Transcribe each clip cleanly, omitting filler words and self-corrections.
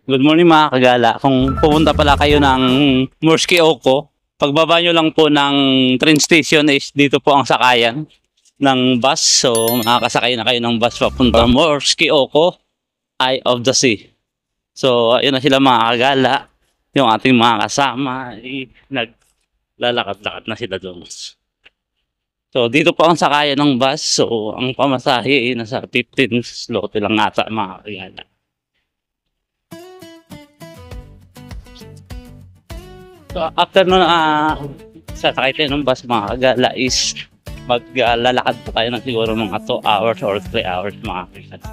Good morning mga kagala. Kung pupunta pala kayo ng Morsky Oko, pagbaba nyo lang po ng train station is dito po ang sakayan ng bus. So makakasakay na kayo ng bus papunta Morsky Oko, Eye of the Sea. So ayun na sila mga kagala. Yung ating mga kasama naglalakad-lakad na sila doon. So dito po ang sakayan ng bus. So ang pamasahe ay nasa 15 zloty lang ata mga kagala. So after nun, sasakay tayo ng bus mga kagala is maglalakad po tayo ng siguro mga 2 hours or 3 hours mga kagala.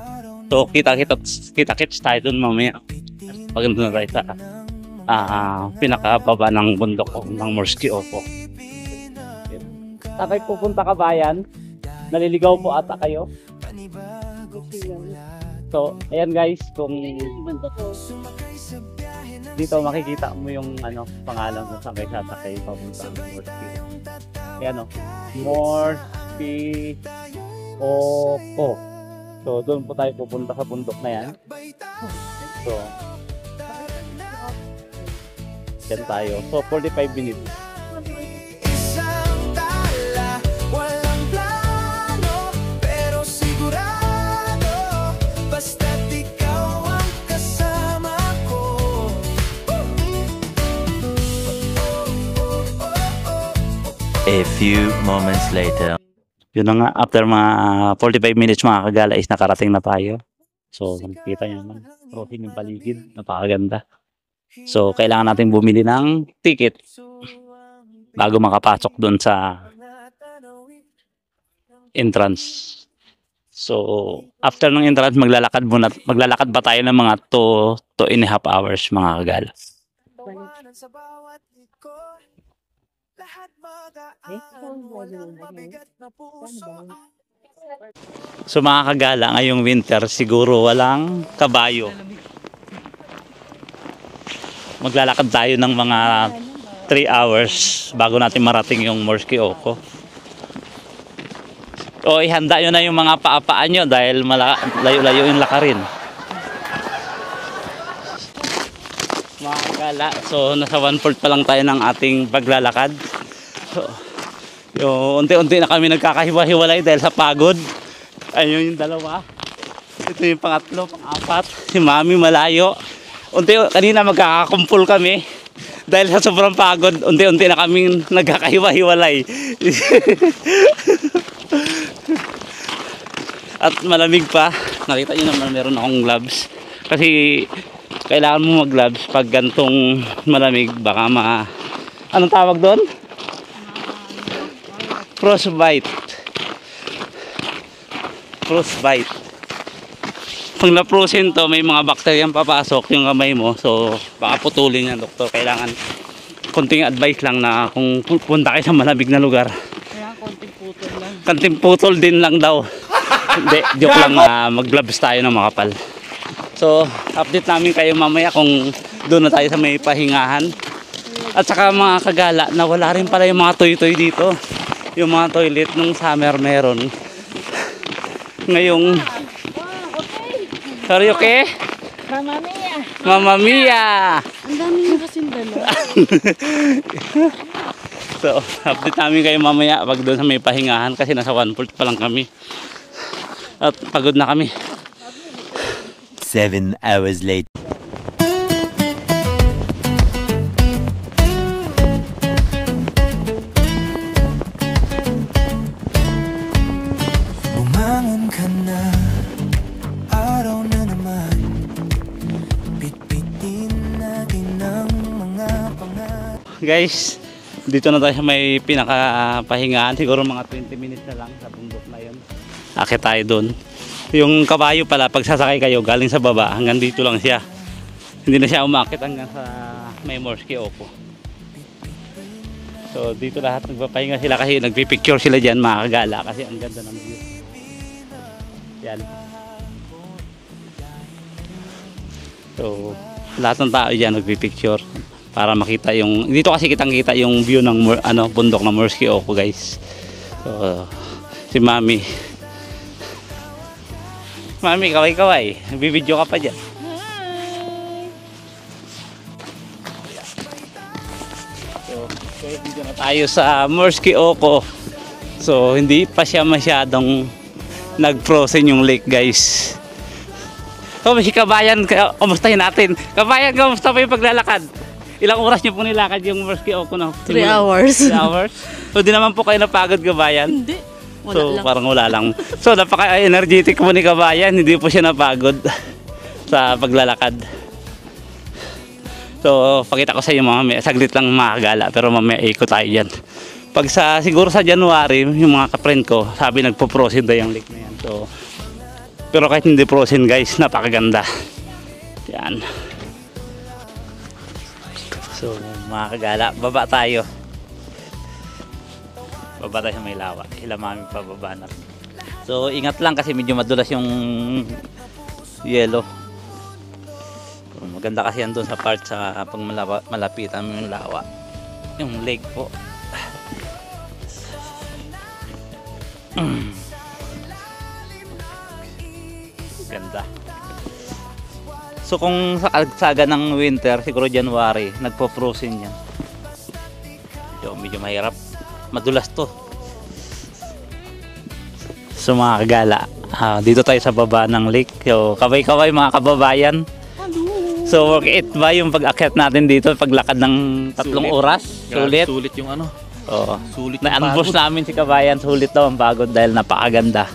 So kita-kits tayo dun mamaya. Pag nandun na tayo sa pinakababa ng bundok ng Morsky Oko. Takay pupunta ka bayan, naliligaw po ata kayo. So ayan guys, kung dito makikita mo yung pangalan mo sa may sasakay papunta ng Morsky. Ayan o, Morsky Oko. So doon po tayo pupunta sa bundok na yan. So yan tayo. So 45 minutes. A few moments later. Yun na nga, after mga 45 minutes mga kagala is nakarating na tayo. So nakikita nyo naman, crossing yung paligid, napakaganda. So kailangan natin bumili ng ticket bago makapasok doon sa entrance. So after ng entrance maglalakad ba tayo ng mga 2.5 hours mga kagala. So mga kagala, ngayong winter siguro walang kabayo. Maglalakad tayo ng mga 3 hours bago natin marating yung Morsky Oko. O ihanda nyo na yung mga paapaan nyo dahil layo-layo yung lakarin. Mga kagala, so nasa 1/4 pa lang tayo ng ating paglalakad. So, yung unti-unti na kami nagkakahiwa-hiwalay dahil sa pagod. Ayun yung dalawa. Ito yung pangatlo, pang-apat. Si Mami malayo. Kanina magkakakumpul kami. Dahil sa sobrang pagod, unti-unti na kaming nagkakahiwa-hiwalay. At malamig pa. Nakita nyo naman meron akong gloves. Kasi kailangan mo mag-gloves pag gantong malamig. Baka anong tawag doon? Frostbite. Pag na-frozen to, may mga bakteryang papasok yung kamay mo. So baka putulin yan, doktor. Kailangan konting advice lang na kung punta kayo sa malamig na lugar. Kaya konting putol lang. Konting putol din lang daw. Hindi, joke lang, mag-gloves tayo ng makapal. So update namin kayo mamaya kung doon na tayo sa may pahingahan. At saka mga kagala, na wala rin pala yung mga toy-toy dito. Yung mga toilet nung summer meron. Ngayong sorry, okay? Mama Mia! Mama Mia! Ang dami nyo kasing dala. So update namin kayo mamaya pag doon sa may pahingahan kasi nasa 1/4 pa lang kami. At pagod na kami. 7 hours later. Guys, dito na tayo sa may pinakapahingaan. Siguro mga 20 minutes na lang sa bundok na yun. Akit tayo doon. Yung kabayo pala, pag sasakay kayo galing sa baba, hanggang dito lang siya. Hindi na siya umakit hanggang sa may Morsky Oko. So dito lahat nagpapahinga sila kasi nagpipicture sila dyan mga kagala kasi ang ganda ng view. Yan. So lahat ng tao dyan nagpipicture para makita yung, dito kasi kitang-kita yung view ng bundok ng Morsky Oko guys. So si Mami Mami, kaway-kaway. Nagbibideo ka pa dyan. Hi! tayo sa Morsky Oko. So hindi pa siya masyadong nag-frozen yung lake, guys. So si Kabayan, kamustahin natin. Kabayan, kamusta pa yung paglalakad? Ilang oras niyo po nilakad yung Morsky Oko na? 3 hours. 3 hours? So di naman po kayo napagod, Kabayan? Hindi. Wala So lang. parang wala lang. So napaka-energetic po ni Kabayan, hindi po siya napagod sa paglalakad. So pakita ko sa inyo mamaya, saglit lang makagala pero mamaya ikot tayo dyan. Pag siguro sa January, yung mga ka-friend ko, sabi nagpo-frozen daw yung lake na yan. So, pero kahit hindi frozen, guys, napakaganda. Yan. So mga kagala, baba tayo. Baba tayo sa may lawa. Mami pababa na. So ingat lang kasi medyo madulas yung yelo. So, maganda kasi yan doon sa part sa pag malapitan mo yung lawa. Yung lake po. Ganda. So kung sa kalagsaga ng winter, siguro January, nagpo-frozen yan. Medyo mahirap. Madulas to. So mga kagala, dito tayo sa baba ng lake. So kaway-kaway mga kababayan. So work it ba yung pag-akyat natin dito, paglakad ng 3 oras? Sulit. Sulit yung ano. Oo. Sulit yung Na-ambush pagod. namin si Kabayan, sulit daw ang pagod dahil napakaganda.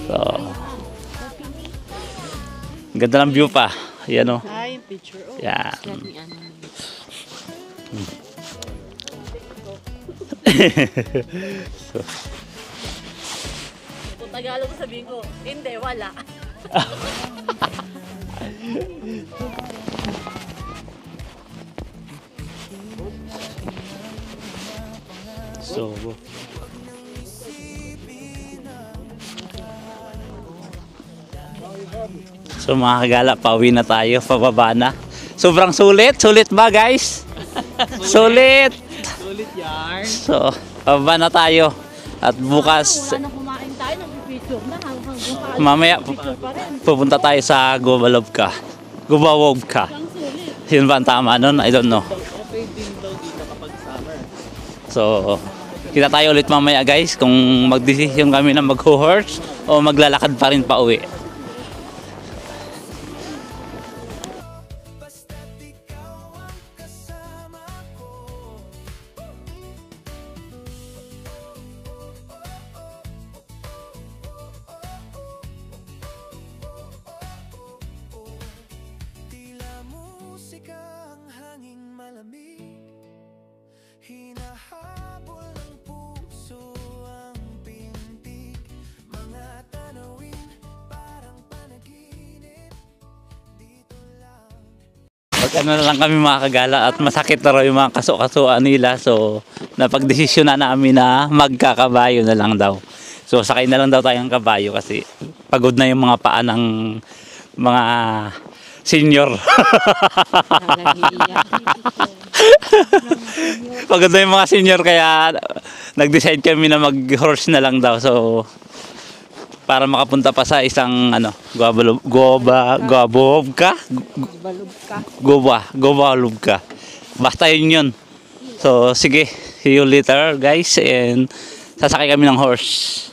So ganda ng view pa. Yan o. Ay, picture. Oh. Yan. So, Kung Tagalog sabihin ko, hindi, wala. so So mga kagala, pauwi na tayo, pababa na. Sobrang sulit, sulit ba guys? Sulit! Sulit yarn. So, pababa na tayo. At bukas, Wala na kumain tayo, nag-picture na hanggang sa mamaya picture pa rin. pupunta tayo sa Gubalovka. Gubawovka. Ang sulit. Yun ba ang tama nun? I don't know. Okay din daw dito kapag summer. So, kita tayo ulit mamaya guys kung magdesisyon kami na mag-horse o maglalakad pa rin pa uwi. Hinahabol ng puso ang pintig, mga tanawin parang panaginip, dito lang. Pag ano na lang kami mga kagala at masakit na raw yung mga kaso-kasuan nila. So, napagdesisyon na namin na magkakabayo na lang daw. So, sakay na lang daw tayong kabayo kasi pagod na yung mga paa ng mga senior. Pagod na yung mga senior kaya nag-decide kami na mag-horse na lang daw. So, para makapunta pa sa isang ano, Guabovka? Gubalovka. Basta yun yun. So, sige. See you later guys. And sasakay kami ng horse.